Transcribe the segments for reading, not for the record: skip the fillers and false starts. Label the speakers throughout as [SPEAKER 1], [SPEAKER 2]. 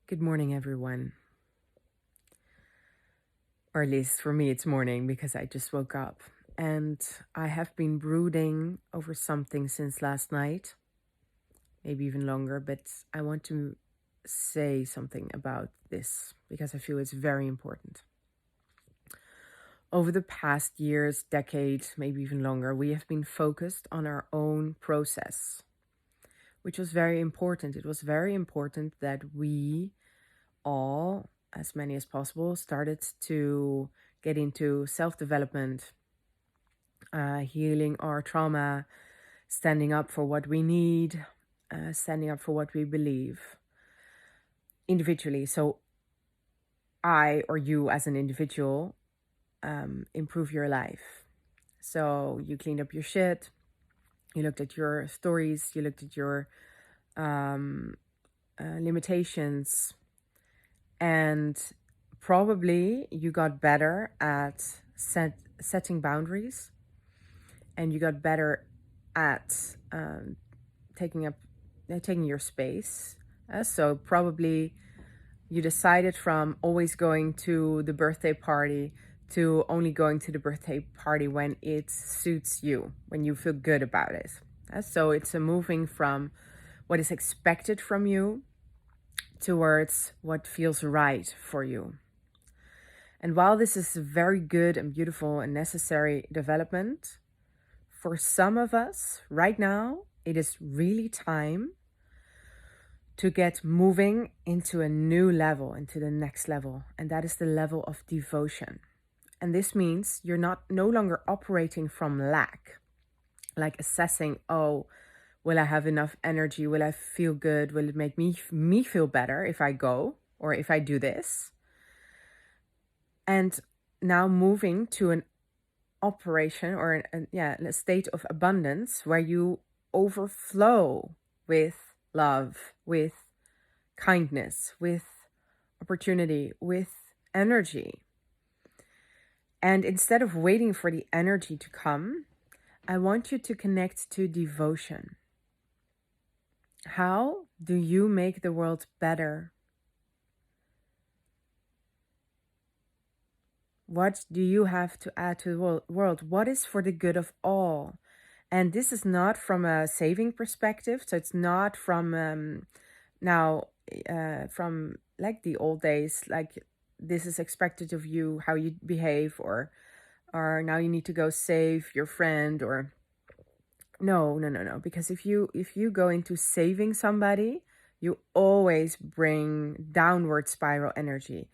[SPEAKER 1] Good morning, everyone. Or at least for me, it's morning because I just woke up. And I have been brooding over something since last night, maybe even longer, but I want to say something about this because I feel it's very important. Over the past years, decades, maybe even longer, we have been focused on our own process, which was very important. It was very important that we all, as many as possible, started to get into self-development, healing our trauma, standing up for what we need, standing up for what we believe individually. So I or you as an individual improve your life. So you cleaned up your shit, you looked at your stories, you looked at your limitations, and probably you got better at setting boundaries, and you got better at taking your space. So probably you decided from always going to the birthday party to only going to the birthday party when it suits you, when you feel good about it. So it's a moving from what is expected from you towards what feels right for you. And while this is a very good and beautiful and necessary development, for some of us right now, it is really time to get moving into a new level, into the next level. And that is the level of devotion. And this means you're no longer operating from lack, like assessing, oh, will I have enough energy? Will I feel good? Will it make me feel better if I go or if I do this? And now moving to an operation or a state of abundance where you overflow with love, with kindness, with opportunity, with energy. And instead of waiting for the energy to come, I want you to connect to devotion. How do you make the world better? What do you have to add to the world? What is for the good of all? And this is not from a saving perspective. So it's not from from like the old days, like this is expected of you, how you behave, or now you need to go save your friend, or no. Because if you go into saving somebody, you always bring downward spiral energy,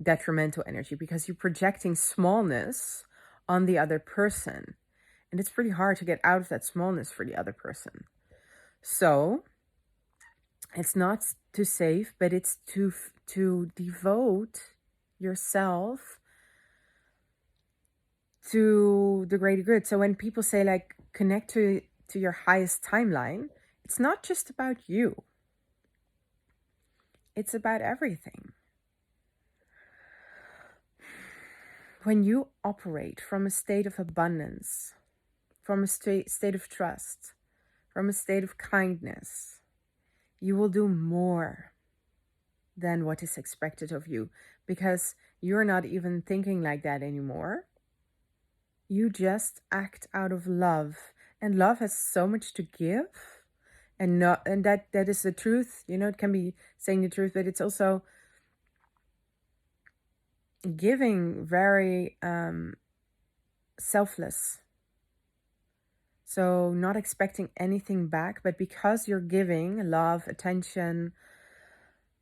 [SPEAKER 1] detrimental energy, because you're projecting smallness on the other person. And it's pretty hard to get out of that smallness for the other person. So it's not to save, but it's to devote yourself to the greater good. So when people say like connect to your highest timeline, it's not just about you. It's about everything. When you operate from a state of abundance, from a state of trust, from a state of kindness, you will do more than what is expected of you, because you're not even thinking like that anymore. You just act out of love, and love has so much to give, and that is the truth. It can be saying the truth, but it's also giving very selfless. So not expecting anything back, but because you're giving love, attention,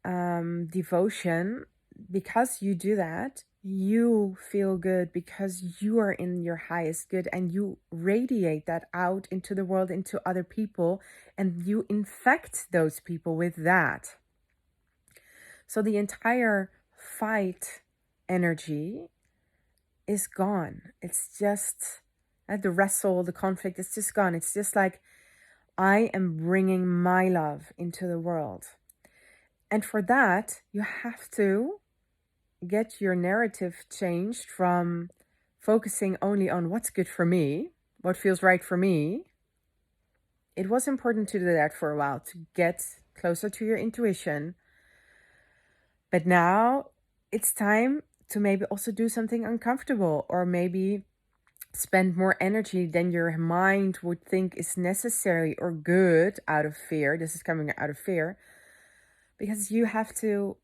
[SPEAKER 1] devotion, because you do that, you feel good because you are in your highest good, and you radiate that out into the world, into other people, and you infect those people with that. So the entire fight energy is gone. It's just the wrestle, the conflict, it's just gone. It's just like, I am bringing my love into the world. And for that, you have to get your narrative changed from focusing only on what's good for me, what feels right for me. It was important to do that for a while, to get closer to your intuition, But now it's time to maybe also do something uncomfortable, or maybe spend more energy than your mind would think is necessary or good out of fear. This is coming out of fear because you have to,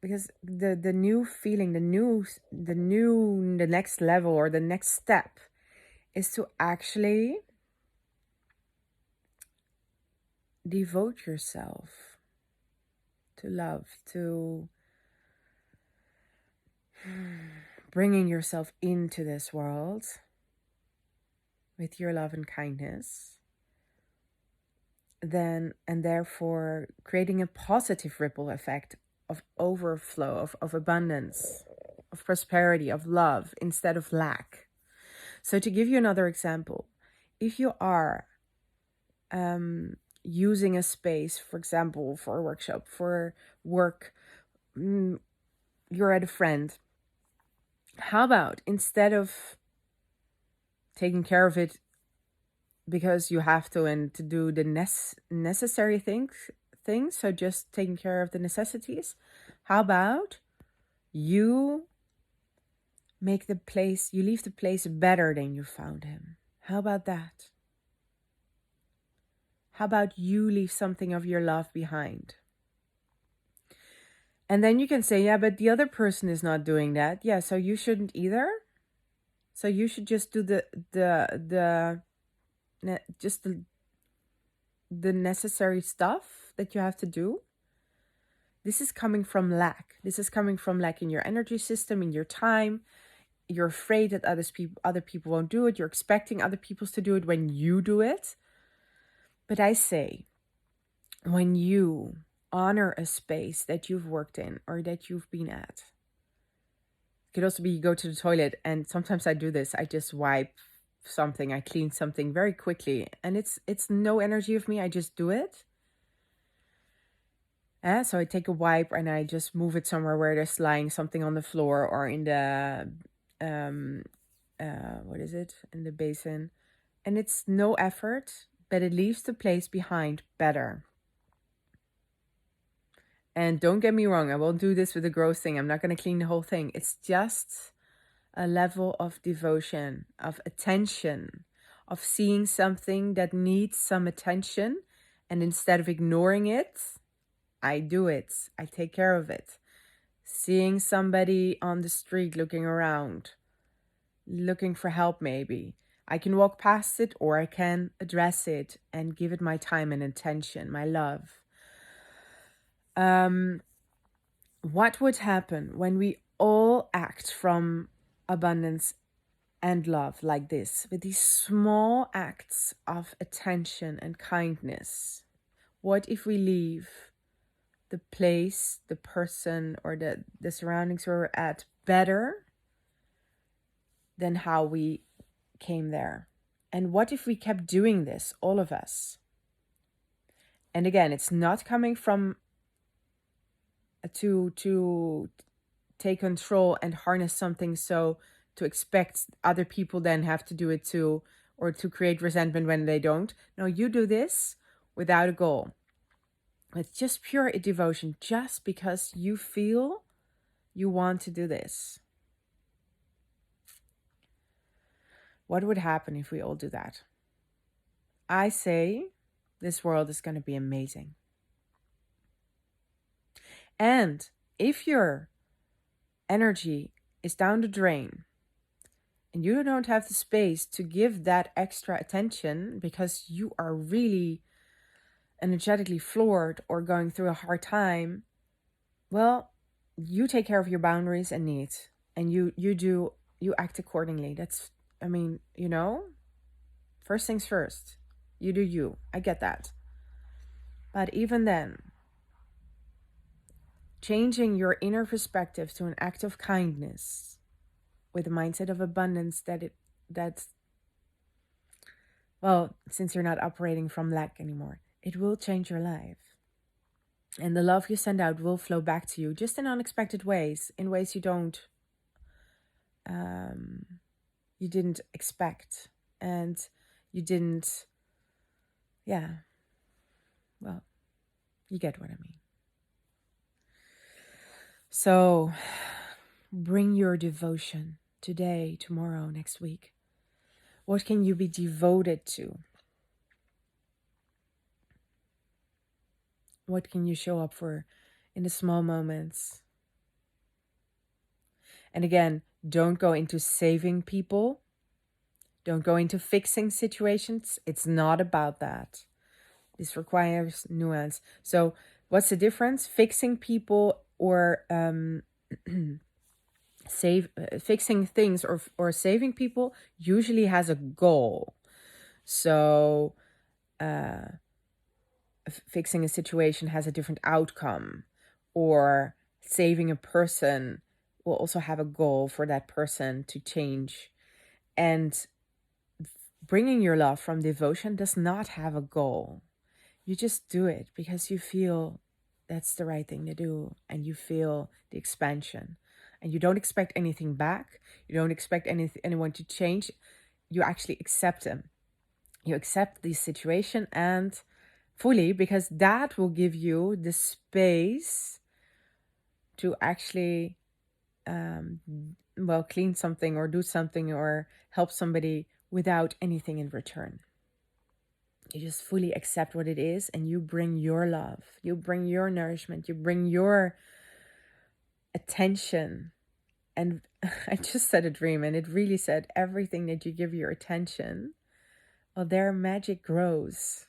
[SPEAKER 1] because the new feeling, the next level or the next step is to actually devote yourself to love, to bringing yourself into this world with your love and kindness, then, and therefore creating a positive ripple effect of overflow, of abundance, of prosperity, of love instead of lack. So to give you another example, if you are using a space, for example, for a workshop, for work, you're at a friend, how about instead of taking care of it because you have to and to do the necessary things, so just taking care of the necessities, how about you leave the place better than you found him? How about that? How about you leave something of your love behind? And then you can say, yeah, but the other person is not doing that. Yeah, so you shouldn't either. So you should just do the necessary stuff that you have to do. This is coming from lack. This is coming from lack in your energy system, in your time. You're afraid that other people won't do it. You're expecting other people to do it when you do it. But I say, when you honor a space that you've worked in or that you've been at, it could also be you go to the toilet, and sometimes I do this. I just wipe something, I clean something very quickly, and it's no energy of me. I just do it. So I take a wipe and I just move it somewhere where there's lying something on the floor or in the what is it, in the basin, and it's no effort, but it leaves the place behind better. And don't get me wrong, I won't do this with the gross thing. I'm not going to clean the whole thing. It's just a level of devotion, of attention, of seeing something that needs some attention, and instead of ignoring it, I do it. I take care of it. Seeing somebody on the street looking around, looking for help maybe, I can walk past it or I can address it and give it my time and attention, my love. What would happen when we all act from abundance and love like this, with these small acts of attention and kindness? What if we leave the place, the person, or the surroundings where we're at better than how we came there? And what if we kept doing this, all of us? And again, it's not coming from to take control and harness something, so to expect other people then have to do it too, or to create resentment when they don't. No, you do this without a goal. It's just pure devotion, just because you feel you want to do this. What would happen if we all do that? I say this world is going to be amazing. And if your energy is down the drain and you don't have the space to give that extra attention because you are really energetically floored or going through a hard time, well, you take care of your boundaries and needs, and you act accordingly. That's, first things first. You do you. I get that. But even then, changing your inner perspective to an act of kindness with a mindset of abundance, since you're not operating from lack anymore, it will change your life. And the love you send out will flow back to you, just in unexpected ways, in ways you didn't expect, and you didn't, you get what I mean. So bring your devotion today, tomorrow, next week. What can you be devoted to? What can you show up for in the small moments? And again, don't go into saving people. Don't go into fixing situations. It's not about that. This requires nuance. So what's the difference? Fixing people or fixing things or saving people usually has a goal. So fixing a situation has a different outcome, or saving a person will also have a goal for that person to change. And bringing your love from devotion does not have a goal. You just do it because you feel that's the right thing to do, and you feel the expansion, and you don't expect anything back. You don't expect anyone to change. You actually accept them. You accept the situation and fully, because that will give you the space to actually clean something or do something or help somebody without anything in return. You just fully accept what it is, and you bring your love, you bring your nourishment, you bring your attention. And I just said a dream, and it really said everything that you give your attention, well, their magic grows.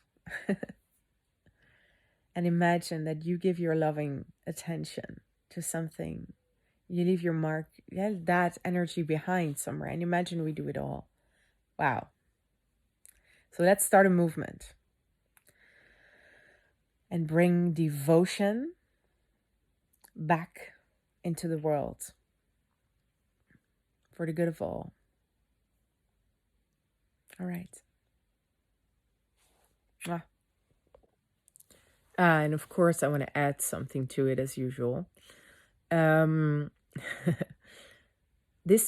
[SPEAKER 1] And imagine that you give your loving attention to something. You leave your mark, that energy behind somewhere. And imagine we do it all. Wow. So let's start a movement and bring devotion back into the world for the good of all. All right. And of course, I want to add something to it as usual. This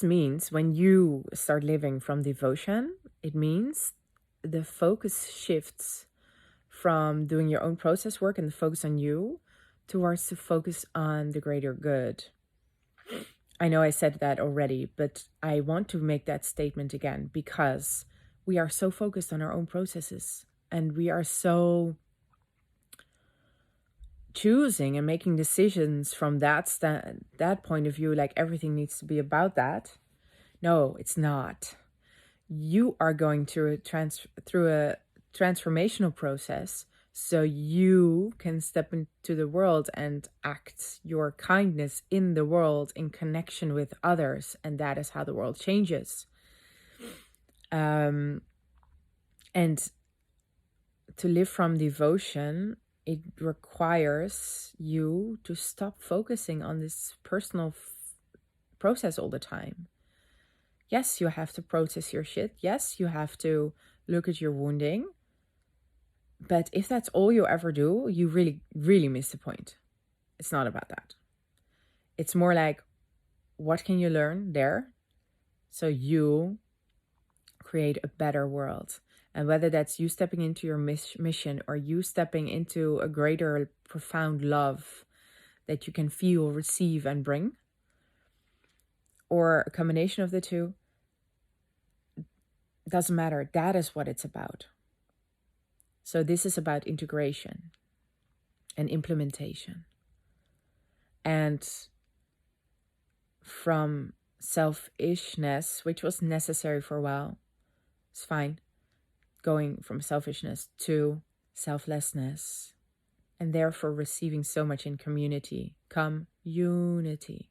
[SPEAKER 1] means when you start living from devotion, it means the focus shifts from doing your own process work and the focus on you towards the focus on the greater good. I know I said that already, but I want to make that statement again because we are so focused on our own processes, and we are so choosing and making decisions from that point of view, like everything needs to be about that. No, it's not. You are going through a transformational process so you can step into the world and act your kindness in the world in connection with others, and that is how the world changes. And to live from devotion, it requires you to stop focusing on this personal process all the time. Yes, you have to process your shit. Yes, you have to look at your wounding. But if that's all you ever do, you really, really miss the point. It's not about that. It's more like, what can you learn there so you create a better world? And whether that's you stepping into your mission or you stepping into a greater, profound love that you can feel, receive, and bring, or a combination of the two, doesn't matter. That is what it's about. So this is about integration and implementation. And from selfishness, which was necessary for a while, it's fine, going from selfishness to selflessness, and therefore receiving so much in community, come unity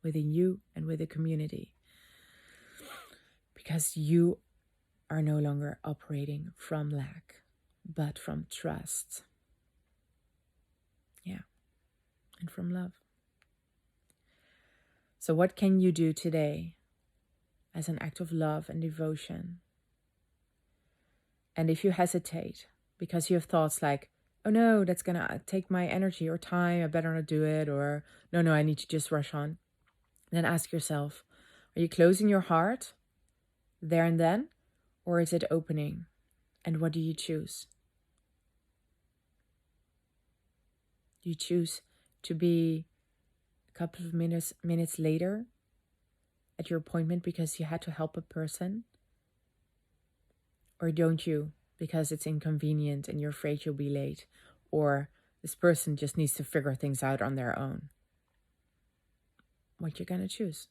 [SPEAKER 1] within you and with the community, because you are no longer operating from lack, but from trust. Yeah, and from love. So what can you do today as an act of love and devotion? And if you hesitate because you have thoughts like, oh no, that's going to take my energy or time, I better not do it, or no, I need to just rush on, then ask yourself, are you closing your heart there and then, or is it opening? And what do you choose? Do you choose to be a couple of minutes later at your appointment because you had to help a person? Or don't you because it's inconvenient and you're afraid you'll be late? Or this person just needs to figure things out on their own? What you're gonna choose?